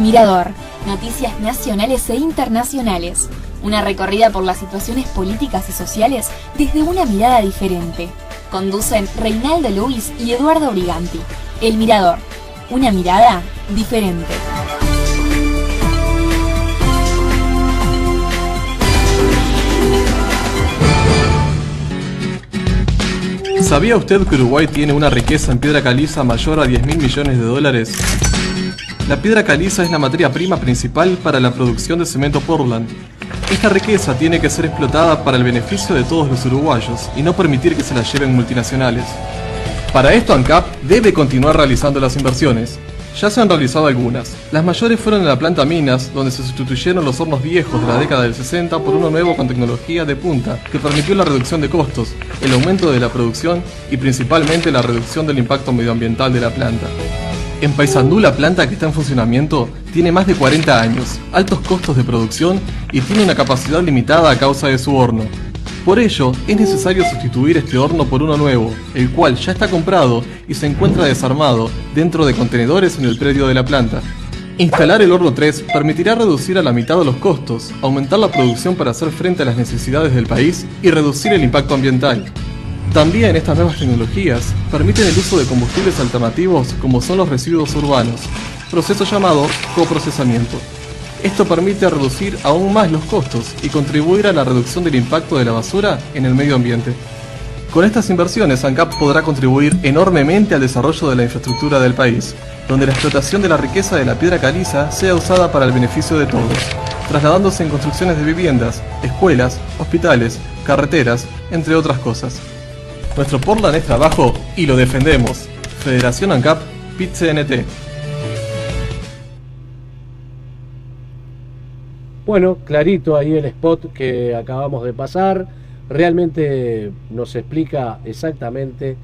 Mirador, noticias nacionales e internacionales. Una recorrida por las situaciones políticas y sociales desde una mirada diferente. Conducen Reinaldo Luis y Eduardo Briganti. El Mirador, una mirada diferente. ¿Sabía usted que Uruguay tiene una riqueza en piedra caliza mayor a 10.000 millones de dólares? La piedra caliza es la materia prima principal para la producción de cemento Portland. Esta riqueza tiene que ser explotada para el beneficio de todos los uruguayos y no permitir que se la lleven multinacionales. Para esto ANCAP debe continuar realizando las inversiones. Ya se han realizado algunas. Las mayores fueron en la planta Minas, donde se sustituyeron los hornos viejos de la década del 60 por uno nuevo con tecnología de punta, que permitió la reducción de costos, el aumento de la producción y principalmente la reducción del impacto medioambiental de la planta. En Paysandú, la planta que está en funcionamiento tiene más de 40 años, altos costos de producción y tiene una capacidad limitada a causa de su horno. Por ello, es necesario sustituir este horno por uno nuevo, el cual ya está comprado y se encuentra desarmado dentro de contenedores en el predio de la planta. Instalar el horno 3 permitirá reducir a la mitad los costos, aumentar la producción para hacer frente a las necesidades del país y reducir el impacto ambiental. También estas nuevas tecnologías permiten el uso de combustibles alternativos como son los residuos urbanos, proceso llamado coprocesamiento. Esto permite reducir aún más los costos y contribuir a la reducción del impacto de la basura en el medio ambiente. Con estas inversiones, ANCAP podrá contribuir enormemente al desarrollo de la infraestructura del país, donde la explotación de la riqueza de la piedra caliza sea usada para el beneficio de todos, trasladándose en construcciones de viviendas, escuelas, hospitales, carreteras, entre otras cosas. Nuestro Portland es trabajo y lo defendemos. Federación ANCAP, PIT-CNT. Bueno, clarito ahí el spot que acabamos de pasar. Realmente nos explica exactamente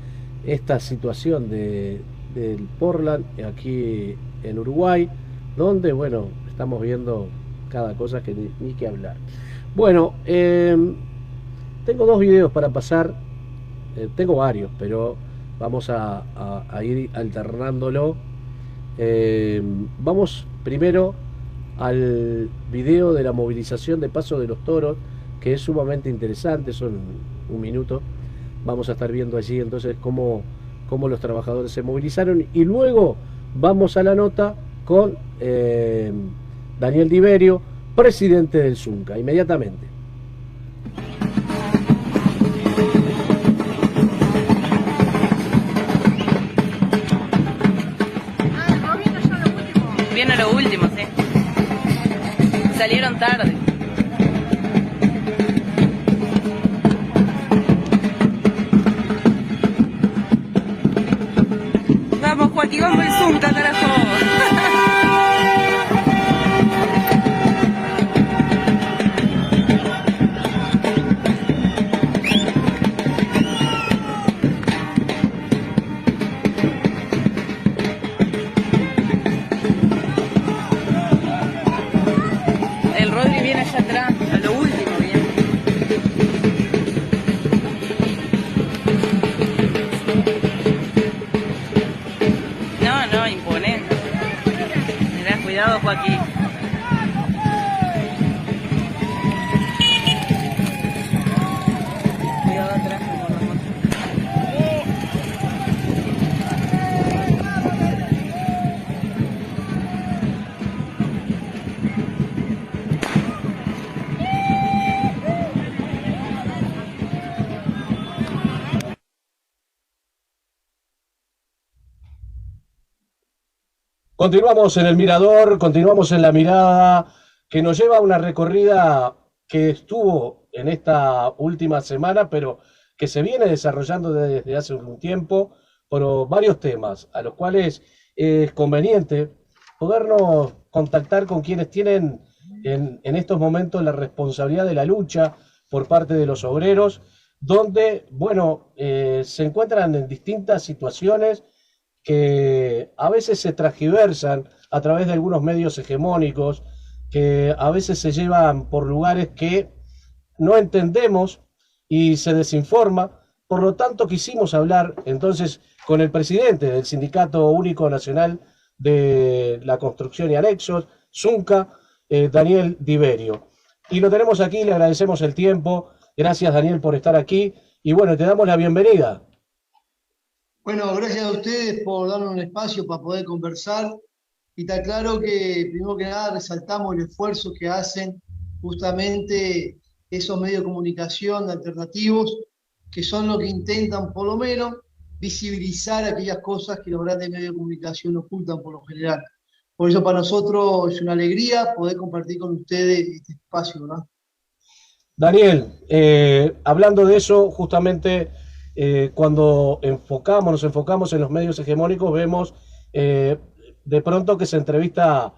esta situación del Portland aquí en Uruguay, donde, bueno, estamos viendo cada cosa que ni que hablar. Bueno, tengo dos videos para pasar. Tengo varios, pero vamos a ir alternándolo. Vamos primero al video de la movilización de Paso de los Toros, que es sumamente interesante, son un minuto. Vamos a estar viendo allí entonces cómo los trabajadores se movilizaron, y luego vamos a la nota con Daniel Diverio, presidente del Zunca, inmediatamente. Viene lo último, sí. Salieron tarde. Vamos, Joaquín, vamos el Zunca, carajo. Cuidado, Joaquín. Cuidado atrás, Continuamos en el Mirador, continuamos en la mirada que nos lleva a una recorrida que estuvo en esta última semana, pero que se viene desarrollando desde hace un tiempo por varios temas, a los cuales es conveniente podernos contactar con quienes tienen en estos momentos la responsabilidad de la lucha por parte de los obreros, donde, bueno, se encuentran en distintas situaciones que a veces se transgiversan a través de algunos medios hegemónicos, que a veces se llevan por lugares que no entendemos y se desinforma. Por lo tanto, quisimos hablar entonces con el presidente del Sindicato Único Nacional de la construcción y anexos, Zunca, Daniel Diverio. Y lo tenemos aquí, le agradecemos el tiempo. Gracias, Daniel, por estar aquí. Y bueno, te damos la bienvenida. Bueno, gracias a ustedes por darnos un espacio para poder conversar. Y está claro que, primero que nada, resaltamos el esfuerzo que hacen justamente esos medios de comunicación alternativos, que son los que intentan, por lo menos, visibilizar aquellas cosas que los grandes medios de comunicación ocultan por lo general. Por eso para nosotros es una alegría poder compartir con ustedes este espacio, ¿verdad? Daniel, hablando de eso, justamente cuando nos enfocamos en los medios hegemónicos, vemos de pronto que se entrevista,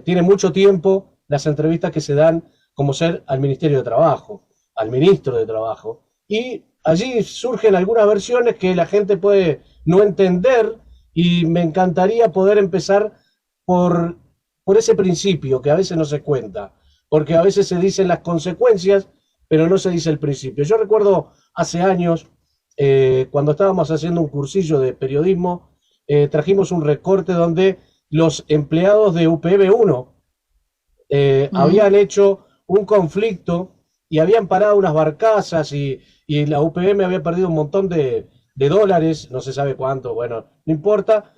tiene mucho tiempo las entrevistas que se dan como ser al Ministerio de Trabajo, al Ministro de Trabajo, y allí surgen algunas versiones que la gente puede no entender, y me encantaría poder empezar por ese principio que a veces no se cuenta, porque a veces se dicen las consecuencias, pero no se dice el principio. Yo recuerdo hace años, cuando estábamos haciendo un cursillo de periodismo, trajimos un recorte donde los empleados de UPM-1 habían hecho un conflicto y habían parado unas barcazas y la UPM había perdido un montón de dólares, no se sabe cuánto, bueno, no importa,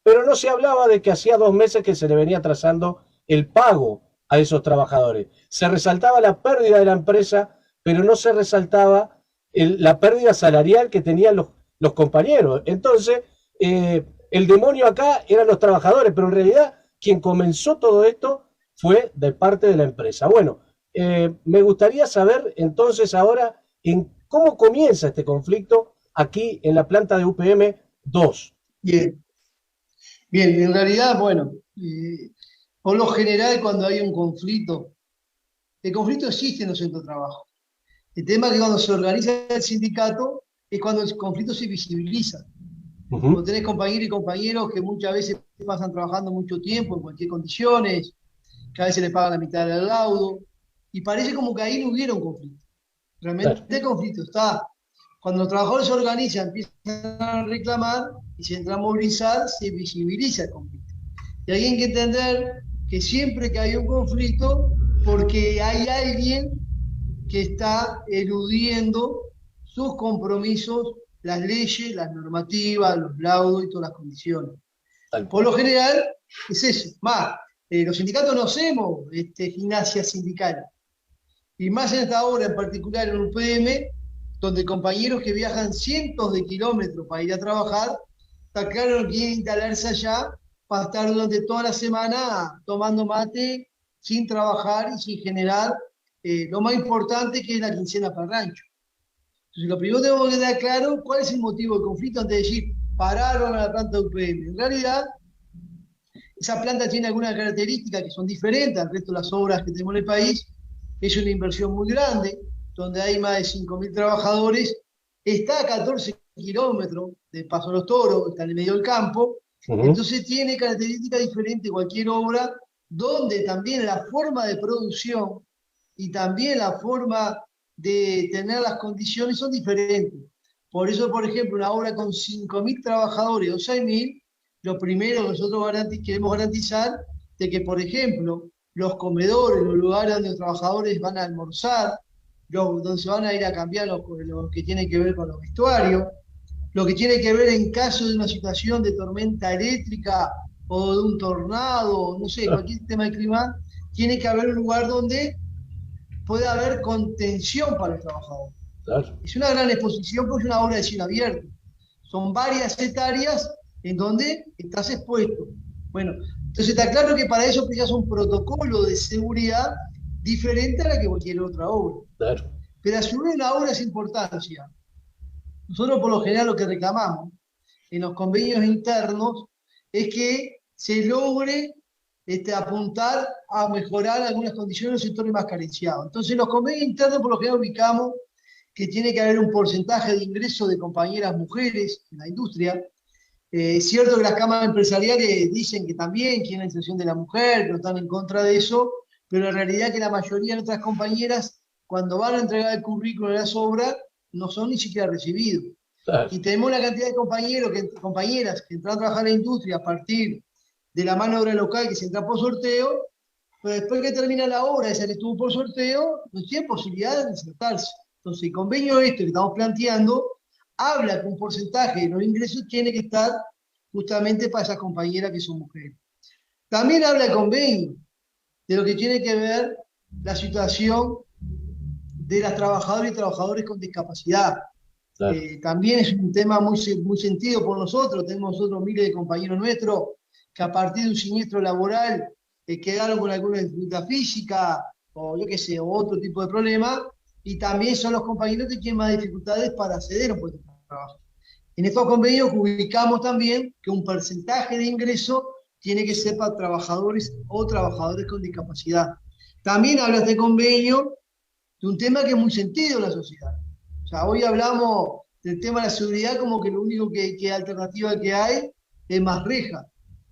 pero no se hablaba de que hacía 2 meses que se le venía atrasando el pago a esos trabajadores. Se resaltaba la pérdida de la empresa, pero no se resaltaba la pérdida salarial que tenían los compañeros. Entonces, el demonio acá eran los trabajadores, pero en realidad quien comenzó todo esto fue de parte de la empresa. Bueno, me gustaría saber entonces ahora en cómo comienza este conflicto aquí en la planta de UPM 2. Bien, bien, en realidad, bueno, por lo general cuando hay un conflicto, el conflicto existe en los centros de trabajo. El tema es que cuando se organiza el sindicato es cuando el conflicto se visibiliza. Cuando tenés compañeros y compañeros que muchas veces pasan trabajando mucho tiempo en cualquier condiciones, que a veces les pagan la mitad del laudo, y parece como que ahí no hubiera un conflicto. Realmente el conflicto está. Cuando los trabajadores se organizan, empiezan a reclamar y se entran a movilizar, se visibiliza el conflicto. Y hay que entender que siempre que hay un conflicto, porque hay alguien que está eludiendo sus compromisos, las leyes, las normativas, los laudos y todas las condiciones. Por lo general, es eso. Más, los sindicatos no hacemos gimnasia sindical. Y más en esta obra, en particular en UPM, donde compañeros que viajan cientos de kilómetros para ir a trabajar, está claro que quieren instalarse allá para estar durante toda la semana tomando mate, sin trabajar y sin generar lo más importante, que es la quincena para el rancho. Entonces, lo primero que tenemos que dar claro cuál es el motivo del conflicto antes de decir pararon a la planta de UPM. En realidad, esa planta tiene algunas características que son diferentes al resto de las obras que tenemos en el país. Es una inversión muy grande, donde hay más de 5.000 trabajadores. Está a 14 kilómetros de Paso de los Toros, está en el medio del campo. Entonces tiene características diferentes de cualquier obra, donde también la forma de producción y también la forma de tener las condiciones son diferentes. Por eso, por ejemplo, una obra con 5.000 trabajadores o 6.000, lo primero que nosotros queremos garantizar de que, por ejemplo, los comedores, los lugares donde los trabajadores van a almorzar, donde se van a ir a cambiar lo que tiene que ver con los vestuarios, lo que tiene que ver en caso de una situación de tormenta eléctrica o de un tornado, no sé, cualquier tema de clima, tiene que haber un lugar donde pueda haber contención para los trabajadores. Claro. Es una gran exposición porque es una obra de cielo abierto. Son varias hectáreas en donde estás expuesto. Bueno, entonces está claro que para eso precisas un protocolo de seguridad diferente a la que cualquier otra obra. Claro. Pero asumir una obra es importancia. Nosotros por lo general lo que reclamamos en los convenios internos es que se logre apuntar a mejorar algunas condiciones en los sectores más carenciados. Entonces en los convenios internos por lo general ubicamos que tiene que haber un porcentaje de ingreso de compañeras mujeres en la industria. Es cierto que las cámaras empresariales dicen que también quieren la inserción de la mujer, que no están en contra de eso, pero en realidad que la mayoría de nuestras compañeras, cuando van a entregar el currículo de las obras, no son ni siquiera recibidos. Claro. Y tenemos una cantidad de compañeras que entraron a trabajar en la industria a partir de la mano de obra local que se entra por sorteo, pero después que termina la obra, esa que estuvo por sorteo, no tiene posibilidad de insertarse. Entonces, el convenio que estamos planteando habla que un porcentaje de los ingresos tiene que estar justamente para esas compañeras que son mujeres. También habla el convenio de lo que tiene que ver la situación de las trabajadoras y trabajadores con discapacidad. Claro. También es un tema muy sentido por nosotros. Tenemos nosotros miles de compañeros nuestros que a partir de un siniestro laboral quedaron con alguna dificultad física o yo qué sé, o otro tipo de problema, y también son los compañeros que tienen más dificultades para acceder a un puesto de trabajo. En estos convenios ubicamos también que un porcentaje de ingreso tiene que ser para trabajadores o trabajadores con discapacidad. También habla este convenio de un tema que es muy sentido en la sociedad. O sea, hoy hablamos del tema de la seguridad como que lo único que alternativa que hay es más reja.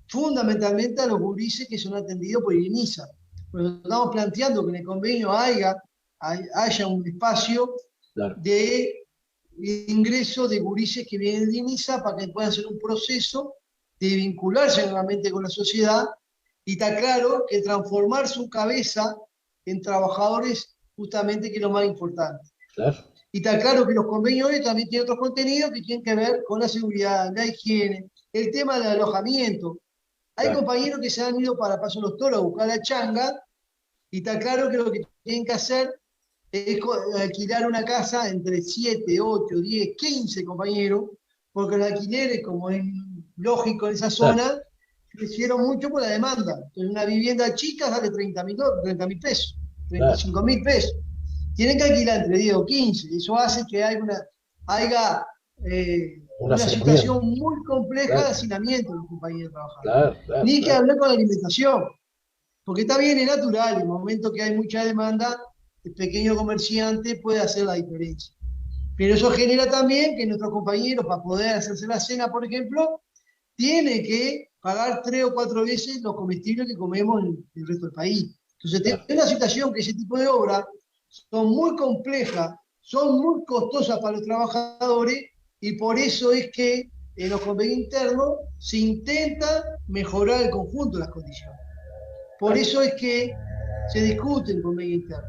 Fundamentalmente a los gurises que son atendidos por el INISA. Pero estamos planteando que en el convenio haya un espacio Claro. de ingreso de gurises que vienen de INISA para que puedan hacer un proceso de vincularse nuevamente con la sociedad, y está claro que transformar su cabeza en trabajadores justamente que es lo más importante. Claro. Y está claro que los convenios también tienen otros contenidos que tienen que ver con la seguridad, la higiene, el tema del alojamiento. Hay Claro. compañeros que se han ido para Paso de los Toros a buscar la changa, y está claro que lo que tienen que hacer es alquilar una casa entre 7, 8, 10, 15 compañeros, porque los alquileres, como es lógico en esa zona, crecieron mucho por la demanda. Entonces una vivienda chica sale 30.000 pesos, 35.000 pesos. Tienen que alquilar entre 10 o 15, eso hace que haya una situación muy compleja de hacinamiento de los compañeros trabajadores. Ni que hablar con la alimentación, porque está bien, es natural, en el momento que hay mucha demanda, el pequeño comerciante puede hacer la diferencia. Pero eso genera también que nuestros compañeros, para poder hacerse la cena, por ejemplo, tienen que pagar 3 o 4 veces los comestibles que comemos en el resto del país. Entonces, es una situación que ese tipo de obras son muy complejas, son muy costosas para los trabajadores, y por eso es que en los convenios internos se intenta mejorar el conjunto de las condiciones. Por eso es que se discute el convenio interno.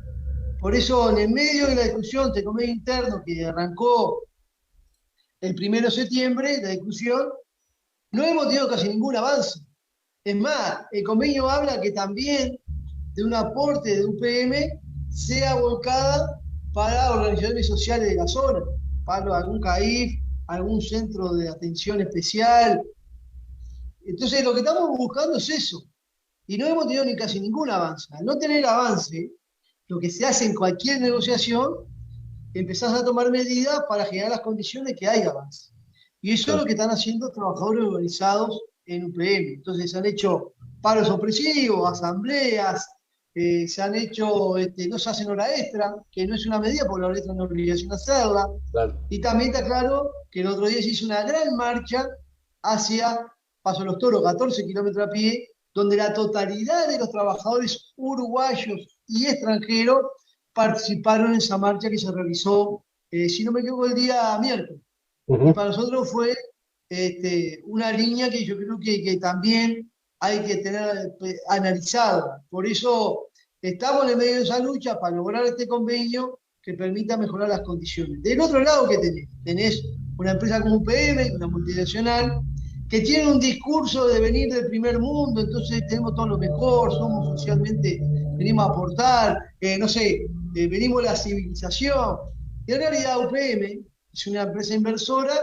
Por eso, en el medio de la discusión del convenio interno que arrancó el 1 de septiembre, la discusión, no hemos tenido casi ningún avance. Es más, el convenio habla que también de un aporte de UPM sea volcada para organizaciones sociales de la zona, para algún CAIF, algún centro de atención especial. Entonces, lo que estamos buscando es eso. Y no hemos tenido ni casi ningún avance. Al no tener avance, lo que se hace en cualquier negociación, empezás a tomar medidas para generar las condiciones que haya avance. Y eso es lo que están haciendo trabajadores organizados en UPM. Entonces se han hecho paros opresivos, asambleas, se han hecho, no se hacen hora extra, que no es una medida porque la hora extra no es obligación hacerla. Claro. Y también está claro que el otro día se hizo una gran marcha hacia Paso de los Toros, 14 kilómetros a pie, donde la totalidad de los trabajadores uruguayos y extranjeros participaron en esa marcha que se realizó, si no me equivoco, el día miércoles. Y para nosotros fue una línea que yo creo que también hay que tener analizada. Por eso estamos en medio de esa lucha para lograr este convenio que permita mejorar las condiciones. Del otro lado, ¿qué tenés? Tenés una empresa como UPM, una multinacional, que tiene un discurso de venir del primer mundo, entonces tenemos todo lo mejor, somos socialmente, venimos a aportar, venimos a la civilización. Y en realidad UPM es una empresa inversora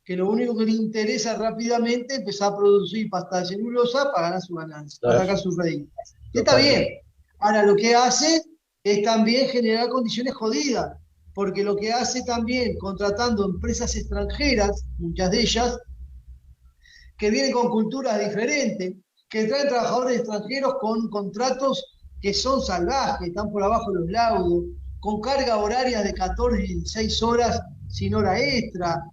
que lo único que le interesa rápidamente es empezar a producir pasta de celulosa para ganar su ganancia, para sacar sus réditos. Y está bien. Ahora, lo que hace es también generar condiciones jodidas, porque lo que hace también, contratando empresas extranjeras, muchas de ellas, que vienen con culturas diferentes, que traen trabajadores extranjeros con contratos que son salvajes, están por abajo de los laudos, con carga horaria de 14 y 16 horas sin hora extra,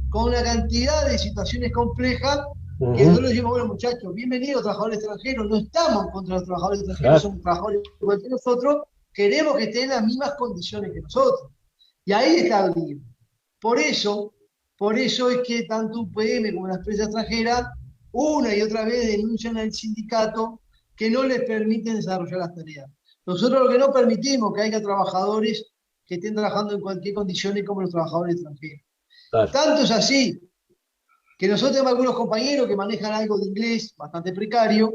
con una cantidad de situaciones complejas, que nosotros decimos, bueno muchachos, bienvenidos trabajadores extranjeros, no estamos contra los trabajadores extranjeros, somos trabajadores igual que nosotros, queremos que estén en las mismas condiciones que nosotros. Y ahí está el lío. Por eso es que tanto UPM como la empresa extranjera una y otra vez denuncian al sindicato que no les permiten desarrollar las tareas. Nosotros lo que no permitimos que haya trabajadores que estén trabajando en cualquier condición como los trabajadores extranjeros. Claro. Tanto es así que nosotros tenemos algunos compañeros que manejan algo de inglés bastante precario.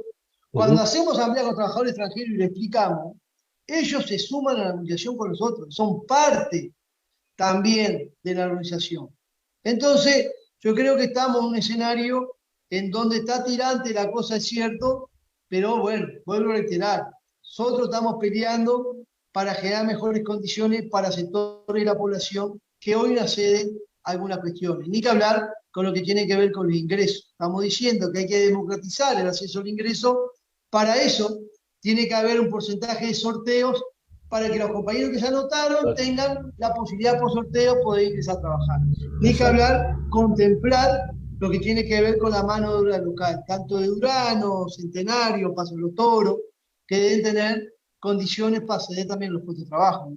Cuando hacemos asamblea con trabajadores extranjeros y le explicamos, ellos se suman a la organización con nosotros, son parte también de la organización. Entonces, yo creo que estamos en un escenario en donde está tirante la cosa, es cierto, pero bueno, vuelvo a reiterar, nosotros estamos peleando para generar mejores condiciones para sectores de la población que hoy no acceden a algunas cuestiones. Ni que hablar con lo que tiene que ver con los ingresos. Estamos diciendo que hay que democratizar el acceso al ingreso. Para eso tiene que haber un porcentaje de sorteos para que los compañeros que se anotaron tengan la posibilidad por sorteo poder ingresar a trabajar. Ni que hablar, contemplar lo que tiene que ver con la mano de obra local, tanto de Durano, Centenario, Paso de los Toros, que deben tener condiciones para acceder también a los puestos de trabajo, ¿no?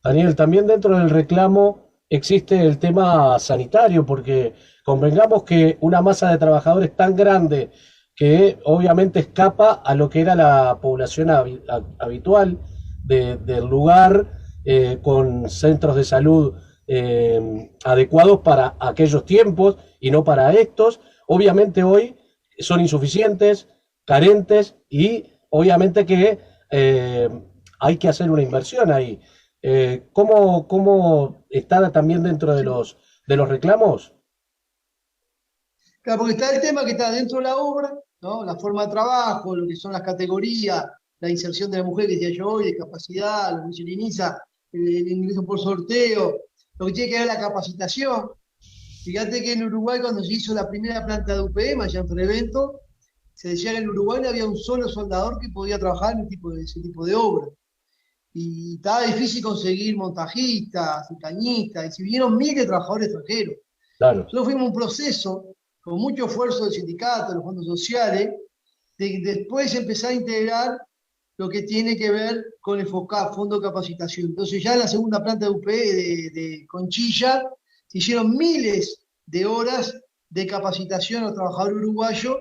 Daniel, también dentro del reclamo existe el tema sanitario, porque convengamos que una masa de trabajadores tan grande que obviamente escapa a lo que era la población habitual del lugar, con centros de salud adecuados para aquellos tiempos y no para estos, obviamente hoy son insuficientes, carentes y obviamente que hay que hacer una inversión ahí. ¿Cómo está también dentro de los reclamos? Claro, porque está el tema que está dentro de la obra, ¿no? La forma de trabajo, lo que son las categorías, la inserción de la mujer, que decía yo hoy, discapacidad, lo que se inicia, el ingreso por sorteo, lo que tiene que ver la capacitación. Fíjate que en Uruguay, cuando se hizo la primera planta de UPM, allá en Prevento, se decía que en Uruguay no había un solo soldador que podía trabajar en ese tipo de obra. Y estaba difícil conseguir montajistas y cañistas, y se vinieron miles de trabajadores extranjeros. Claro. Nosotros fuimos un proceso, con mucho esfuerzo del sindicato, de los fondos sociales, de después empezar a integrar lo que tiene que ver con el FOCAP, Fondo de Capacitación. Entonces ya en la segunda planta de UPE de Conchilla se hicieron miles de horas de capacitación a los trabajadores uruguayos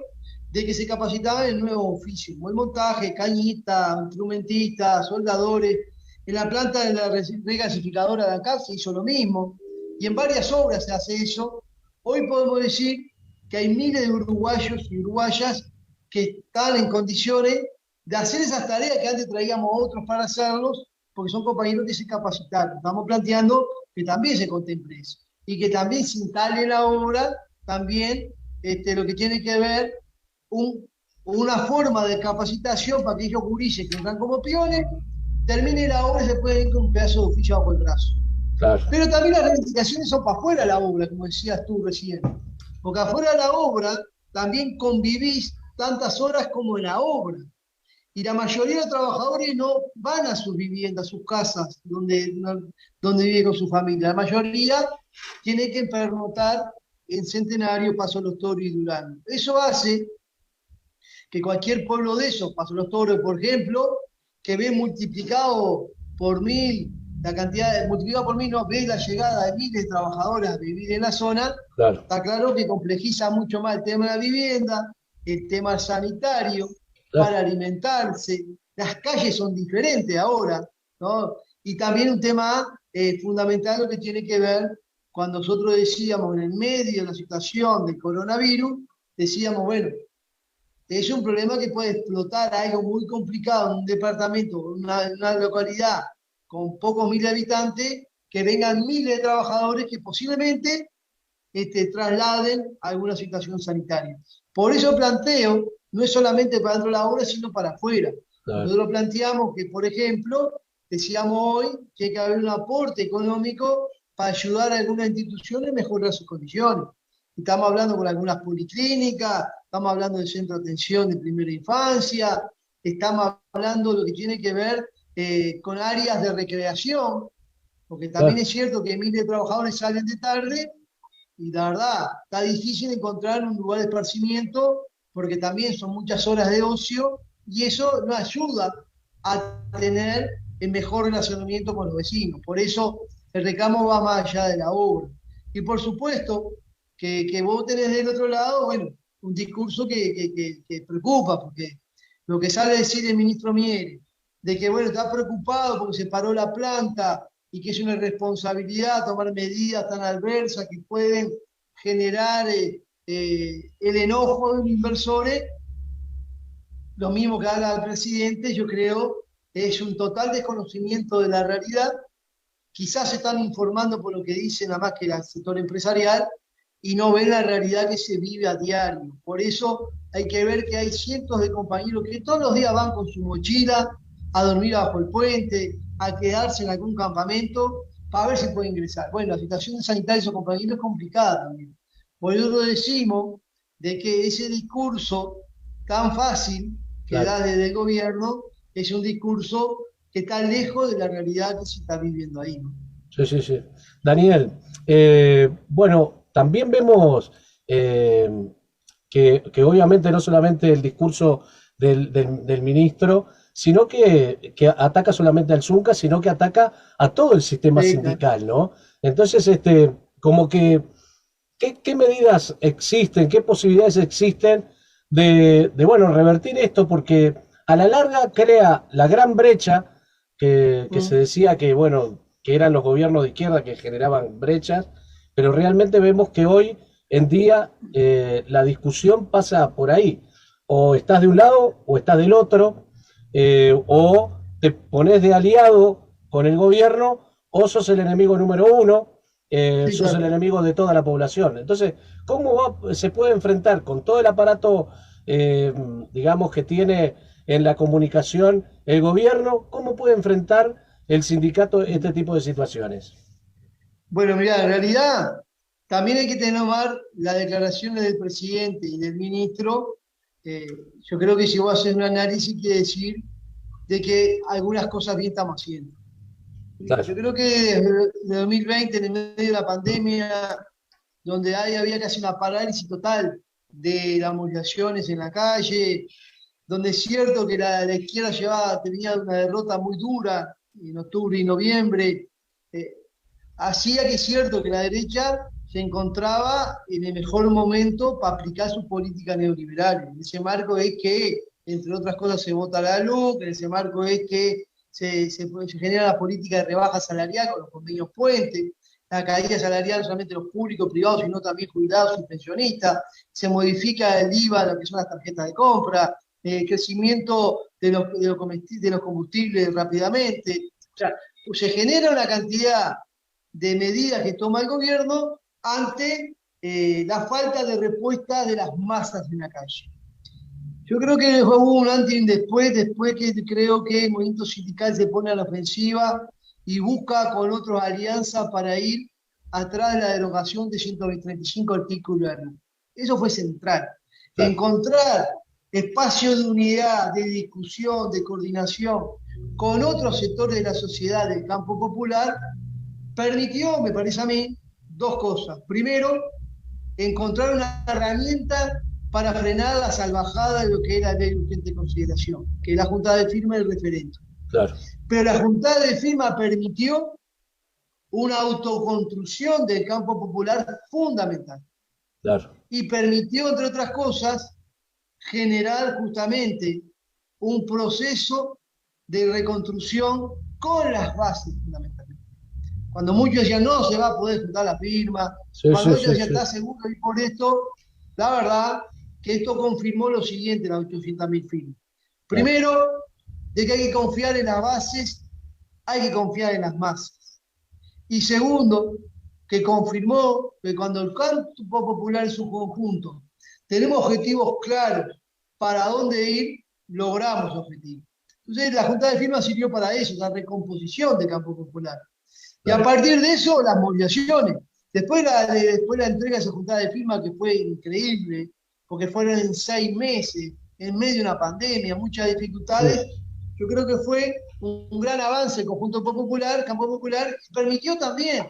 de que se capacitaban en nuevos oficios, como el montaje, cañita, instrumentista, soldadores. En la planta de la regasificadora de acá se hizo lo mismo, y en varias obras se hace eso. Hoy podemos decir que hay miles de uruguayos y uruguayas que están en condiciones de hacer esas tareas que antes traíamos otros para hacerlos, porque son compañeros que se capacitaron. Estamos planteando que también se contemple eso, y que también se instale en la obra también lo que tiene que ver una forma de capacitación para que ellos gurises que entran como peones, termine la obra y se pueden ir con un pedazo de oficio bajo el brazo. Claro. Pero también las reivindicaciones son para afuera de la obra, como decías tú recién. Porque afuera de la obra también convivís tantas horas como en la obra. Y la mayoría de los trabajadores no van a sus viviendas, a sus casas, donde vive con su familia. La mayoría tiene que pernoctar en Centenario, Paso de los Toros y Durano. Eso hace que cualquier pueblo de esos, Paso de los Toros, por ejemplo, que ve multiplicado por 1000, multiplicado por 1000, no, ve la llegada de miles de trabajadores a vivir en la zona, Claro. está claro que complejiza mucho más el tema de la vivienda, el tema sanitario, Claro. para alimentarse. Las calles son diferentes ahora, ¿no? Y también un tema fundamental lo que tiene que ver, cuando nosotros decíamos en el medio de la situación del coronavirus, decíamos, bueno, es un problema que puede explotar algo muy complicado en un departamento, una localidad con pocos miles de habitantes, que vengan miles de trabajadores que posiblemente trasladen a alguna situación sanitaria. Por eso planteo, no es solamente para dentro de la obra, sino para afuera. Claro. Nosotros planteamos que, por ejemplo, decíamos hoy que hay que haber un aporte económico para ayudar a algunas instituciones a mejorar sus condiciones. Estamos hablando con algunas policlínicas, estamos hablando del centro de atención de primera infancia, estamos hablando de lo que tiene que ver con áreas de recreación, porque también es cierto que miles de trabajadores salen de tarde y la verdad está difícil encontrar un lugar de esparcimiento porque también son muchas horas de ocio y eso no ayuda a tener el mejor relacionamiento con los vecinos. Por eso el reclamo va más allá de la obra. Y por supuesto que vos tenés del otro lado, bueno, un discurso que preocupa, porque lo que sale a decir el ministro Miere, de que bueno, está preocupado porque se paró la planta y que es una irresponsabilidad tomar medidas tan adversas que pueden generar el enojo de los inversores, lo mismo que habla el presidente, yo creo es un total desconocimiento de la realidad. Quizás se están informando por lo que dicen nada más que el sector empresarial y no ven la realidad que se vive a diario. Por eso hay que ver que hay cientos de compañeros que todos los días van con su mochila a dormir bajo el puente, a quedarse en algún campamento para ver si puede ingresar. Bueno, la situación sanitaria de esos compañeros es complicada también. Por eso decimos de que ese discurso tan fácil que da desde el gobierno es un discurso que está lejos de la realidad que se está viviendo ahí, ¿no? Sí, sí, sí. Daniel, bueno, también vemos que obviamente no solamente el discurso del ministro, sino que ataca solamente al Zunca, sino que ataca a todo el sistema sindical, ¿no? Entonces, como que, ¿qué medidas existen, qué posibilidades existen de bueno, revertir esto? Porque a la larga crea la gran brecha que se decía que, bueno, que eran los gobiernos de izquierda que generaban brechas, pero realmente vemos que hoy en día la discusión pasa por ahí. O estás de un lado o estás del otro, o te pones de aliado con el gobierno, o sos el enemigo número uno, sos el enemigo de toda la población. Entonces, ¿cómo se puede enfrentar con todo el aparato, digamos, que tiene en la comunicación el gobierno? ¿Cómo puede enfrentar el sindicato este tipo de situaciones? Bueno, mira, en realidad también hay que tomar las declaraciones del presidente y del ministro. Yo creo que si vos haces un análisis quiere decir de que algunas cosas bien estamos haciendo. Claro. Yo creo que desde 2020, en el medio de la pandemia, donde había casi una parálisis total de las movilizaciones en la calle, donde es cierto que la izquierda tenía una derrota muy dura en octubre y noviembre, hacía que es cierto que la derecha se encontraba en el mejor momento para aplicar sus políticas neoliberales. En ese marco es que, entre otras cosas, se vota la luz, en ese marco es que se genera la política de rebaja salarial con los convenios puentes, la caída salarial no solamente de los públicos, privados, sino también jubilados y pensionistas, se modifica el IVA, lo que son las tarjetas de compra, crecimiento de los combustibles rápidamente. O sea, se genera una cantidad de medidas que toma el gobierno ante la falta de respuesta de las masas en la calle. Yo creo que hubo un antes y un después que creo que el movimiento sindical se pone a la ofensiva y busca con otros alianzas para ir atrás de la derogación de 135 artículos de la ley. Eso fue central. Claro. Encontrar espacios de unidad, de discusión, de coordinación con otros sectores de la sociedad del campo popular permitió, me parece a mí, dos cosas. Primero, encontrar una herramienta para frenar la salvajada de lo que era la ley de urgente consideración, que es la juntada de firma del referendo. Claro. Pero la juntada de firma permitió una autoconstrucción del campo popular fundamental. Claro. Y permitió, entre otras cosas, generar justamente un proceso de reconstrucción con las bases fundamentalmente. Cuando muchos decían, no se va a poder juntar la firma, cuando ellos ya está seguro, y por esto, la verdad, que esto confirmó lo siguiente, las 800.000 firmas. Primero, de que hay que confiar en las bases, hay que confiar en las masas. Y segundo, que confirmó que cuando el campo popular en su conjunto tenemos objetivos claros para dónde ir, logramos objetivos. Entonces la Junta de Firmas sirvió para eso, la recomposición del campo popular. Y a partir de eso, las movilizaciones. Después la entrega de esa Junta de Firmas, que fue increíble, porque fueron en 6 meses, en medio de una pandemia, muchas dificultades. Sí. Yo creo que fue un gran avance el conjunto popular, campo popular, y permitió también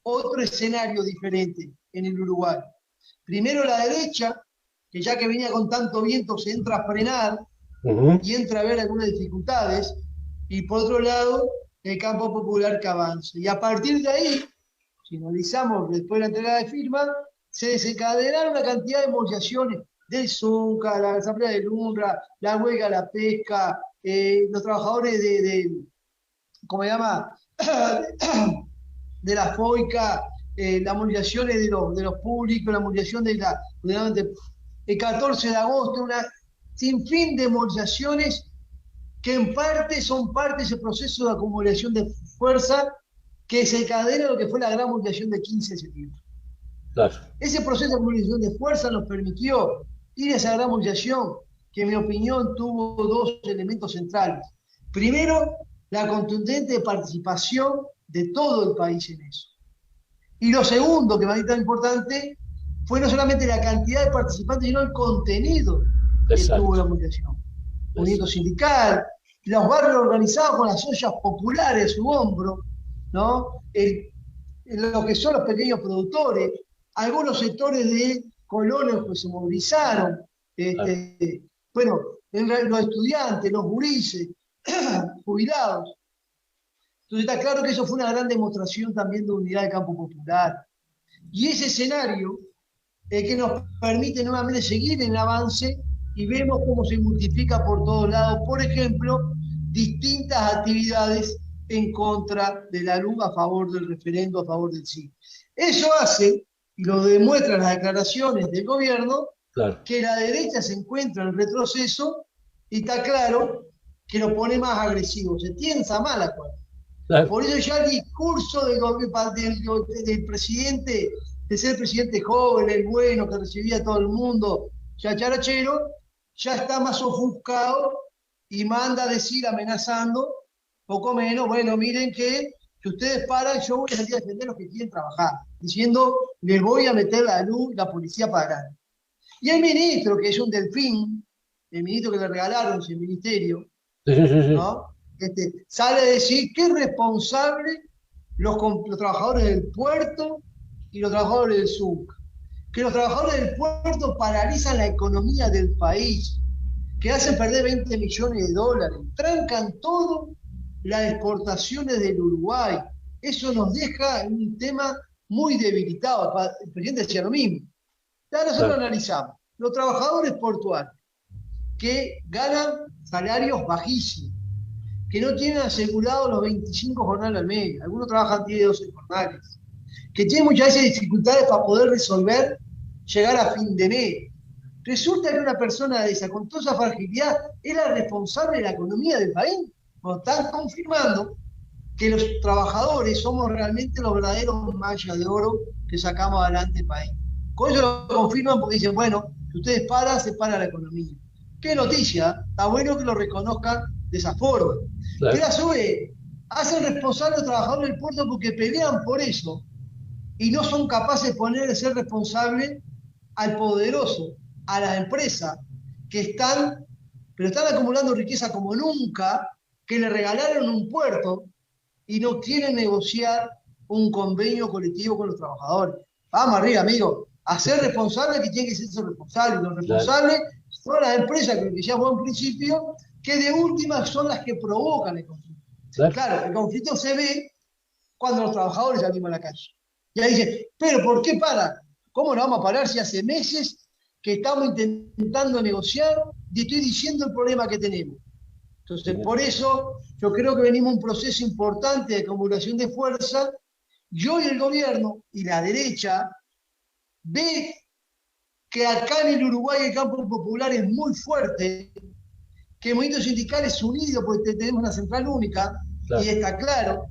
otro escenario diferente en el Uruguay. Primero la derecha, que ya que venía con tanto viento se entra a frenar y entra a ver algunas dificultades, y por otro lado el campo popular que avanza. Y a partir de ahí, si analizamos después de la entrega de firma, se desencadenaron una cantidad de movilizaciones del Zunca, la asamblea del UNRWA, la huelga de la pesca, los trabajadores ¿cómo se llama? De la FOICA, las movilizaciones de los públicos, la movilización el 14 de agosto, una sinfín de movilizaciones que en parte son parte de ese proceso de acumulación de fuerza que se encadena lo que fue la gran movilización del 15 de septiembre. Claro. Ese proceso de acumulación de fuerza nos permitió ir a esa gran movilización, que en mi opinión tuvo dos elementos centrales. Primero, la contundente participación de todo el país en eso. Y lo segundo, que me parece tan importante, fue no solamente la cantidad de participantes, sino el contenido que tuvo la movilización. Movimiento sindical, los barrios organizados con las ollas populares a su hombro, ¿no? Lo que son los pequeños productores, algunos sectores de colonos que se movilizaron, bueno, los estudiantes, los gurises, jubilados. Entonces está claro que eso fue una gran demostración también de unidad del campo popular. Y ese escenario es que nos permite nuevamente seguir en el avance y vemos cómo se multiplica por todos lados, por ejemplo, distintas actividades en contra de la LUC, a favor del referendo, a favor del sí. Eso hace, y lo demuestran las declaraciones del gobierno, claro, que la derecha se encuentra en retroceso y está claro que lo pone más agresivo, se tiensa más la cuerda. Claro. Por eso ya el discurso del presidente, de ser presidente joven, el bueno, que recibía a todo el mundo, ya charachero, ya está más ofuscado y manda a decir, amenazando, poco menos, bueno, miren que si ustedes paran, yo voy a salir a defender a los que quieren trabajar, diciendo, les voy a meter la luz, la policía para adelante. Y el ministro, que es un delfín, el ministro que le regalaron ese ministerio, ¿no? Sale a decir que es responsable los trabajadores del puerto y los trabajadores del Zunca. Que los trabajadores del puerto paralizan la economía del país, que hacen perder 20 millones de dólares, trancan todo las exportaciones del Uruguay. Eso nos deja en un tema muy debilitado. El presidente decía lo mismo. Ya nosotros analizamos los trabajadores portuarios que ganan salarios bajísimos, que no tienen asegurados los 25 jornales al mes, algunos trabajan 10 12 jornales, que tienen muchas veces dificultades para poder resolver llegar a fin de mes. Resulta que una persona de esa, con toda esa fragilidad, es la responsable de la economía del país. Nos están confirmando que los trabajadores somos realmente los verdaderos mallas de oro que sacamos adelante el país. Con eso lo confirman porque dicen, bueno, si ustedes paran, se para la economía. Qué noticia, está bueno que lo reconozcan de esa forma. Claro. Pero a su vez, hacen responsables a los trabajadores del puerto porque pelean por eso y no son capaces de ser responsables al poderoso, a las empresas que están acumulando riqueza como nunca, que le regalaron un puerto y no quieren negociar un convenio colectivo con los trabajadores. Vamos arriba, amigos. A ser responsables que tienen que ser responsables. Los responsables son las empresas, que decíamos en principio, que de última son las que provocan el conflicto. Claro, el conflicto se ve cuando los trabajadores salimos a la calle. Y ahí dicen, pero ¿por qué paran? ¿Cómo no vamos a parar si hace meses que estamos intentando negociar y estoy diciendo el problema que tenemos? Entonces, por eso yo creo que venimos a un proceso importante de acumulación de fuerza y hoy el gobierno y la derecha ve que acá en el Uruguay el campo popular es muy fuerte, que el movimiento sindical es unido porque tenemos una central única, claro, y está claro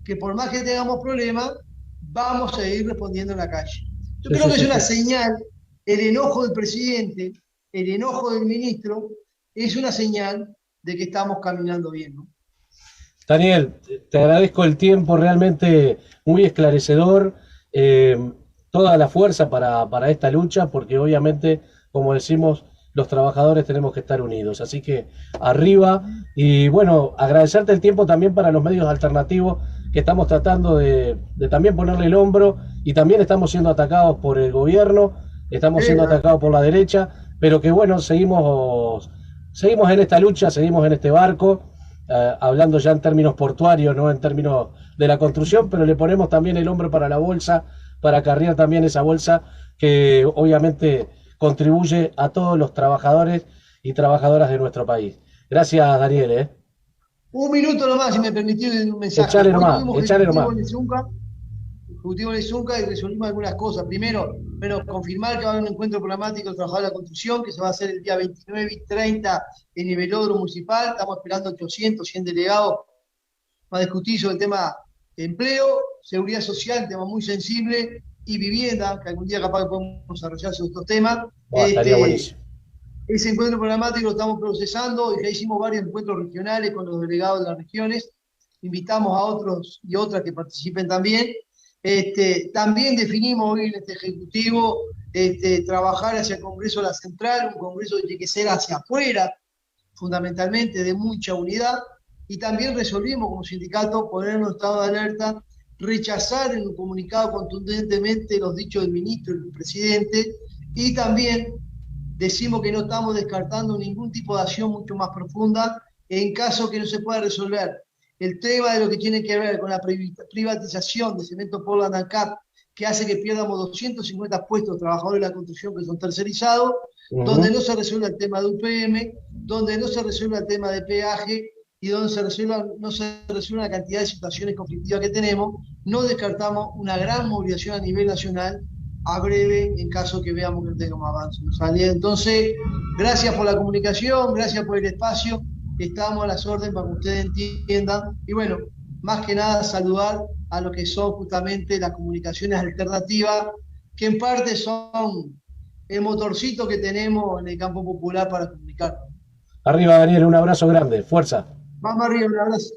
que por más que tengamos problemas, vamos a ir respondiendo en la calle. Yo creo que es una señal, el enojo del presidente, el enojo del ministro, es una señal de que estamos caminando bien, ¿no? Daniel, te agradezco el tiempo, realmente muy esclarecedor, toda la fuerza para esta lucha, porque obviamente, como decimos, los trabajadores tenemos que estar unidos, así que arriba, y bueno, agradecerte el tiempo también para los medios alternativos que estamos tratando de también ponerle el hombro, y también estamos siendo atacados por el gobierno, estamos siendo atacados por la derecha, pero que bueno, seguimos en esta lucha, seguimos en este barco, hablando ya en términos portuarios, no en términos de la construcción, pero le ponemos también el hombro para la bolsa, para acarrear también esa bolsa que obviamente contribuye a todos los trabajadores y trabajadoras de nuestro país. Gracias, Daniel. Un minuto nomás, si me permitís un mensaje. Echale nomás, Hoy tuvimos echale nomás. Ejecutivo en el Zunca y resolvimos algunas cosas. Primero, bueno, confirmar que va a haber un encuentro programático de trabajadores de la construcción que se va a hacer el día 29 y 30 en el velódromo municipal. Estamos esperando 800, 100 delegados para discutir sobre el tema de empleo, seguridad social, un tema muy sensible, y vivienda, que algún día capaz que podemos desarrollar sobre estos temas. Estaría buenísimo. Ese encuentro programático lo estamos procesando y ya hicimos varios encuentros regionales con los delegados de las regiones. Invitamos a otros y otras que participen también. También definimos hoy en este Ejecutivo trabajar hacia el Congreso de la Central, un Congreso que tiene que ser hacia afuera, fundamentalmente de mucha unidad, y también resolvimos como sindicato ponernos en estado de alerta, rechazar en un comunicado contundentemente los dichos del ministro y del presidente, y también decimos que no estamos descartando ningún tipo de acción mucho más profunda en caso que no se pueda resolver el tema de lo que tiene que ver con la privatización de Cemento Portland ANCAP, que hace que pierdamos 250 puestos de trabajadores de la construcción que son tercerizados, donde no se resuelve el tema de UPM, donde no se resuelve el tema de peaje y donde no se resuelve la cantidad de situaciones conflictivas que tenemos. No descartamos una gran movilización a nivel nacional a breve en caso que veamos que tengamos avance. Entonces, gracias por la comunicación, gracias por el espacio. Estamos a las órdenes para que ustedes entiendan. Y bueno, más que nada saludar a lo que son justamente las comunicaciones alternativas, que en parte son el motorcito que tenemos en el campo popular para comunicar. Arriba, Daniel, un abrazo grande, fuerza. Vamos arriba, un abrazo.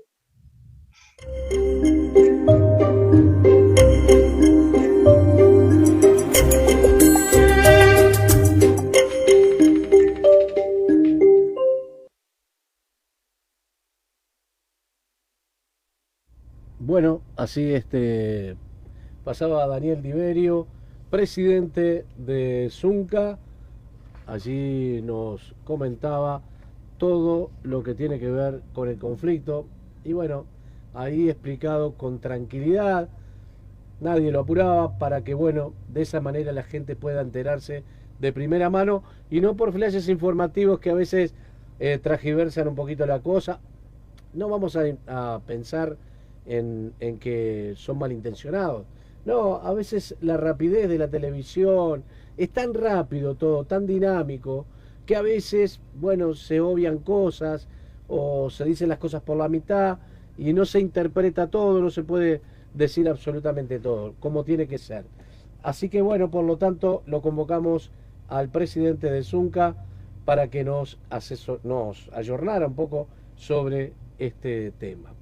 Bueno, así pasaba Daniel Diverio, presidente de Zunca. Allí nos comentaba todo lo que tiene que ver con el conflicto. Y bueno, ahí explicado con tranquilidad, nadie lo apuraba para que, bueno, de esa manera la gente pueda enterarse de primera mano y no por flashes informativos que a veces transgiversan un poquito la cosa. No vamos a pensar en que son malintencionados. No, a veces la rapidez de la televisión es tan rápido todo, tan dinámico, que a veces, bueno, se obvian cosas o se dicen las cosas por la mitad y no se interpreta todo, no se puede decir absolutamente todo, como tiene que ser. Así que bueno, por lo tanto, lo convocamos al presidente de Zunca para que nos ayornara un poco sobre este tema.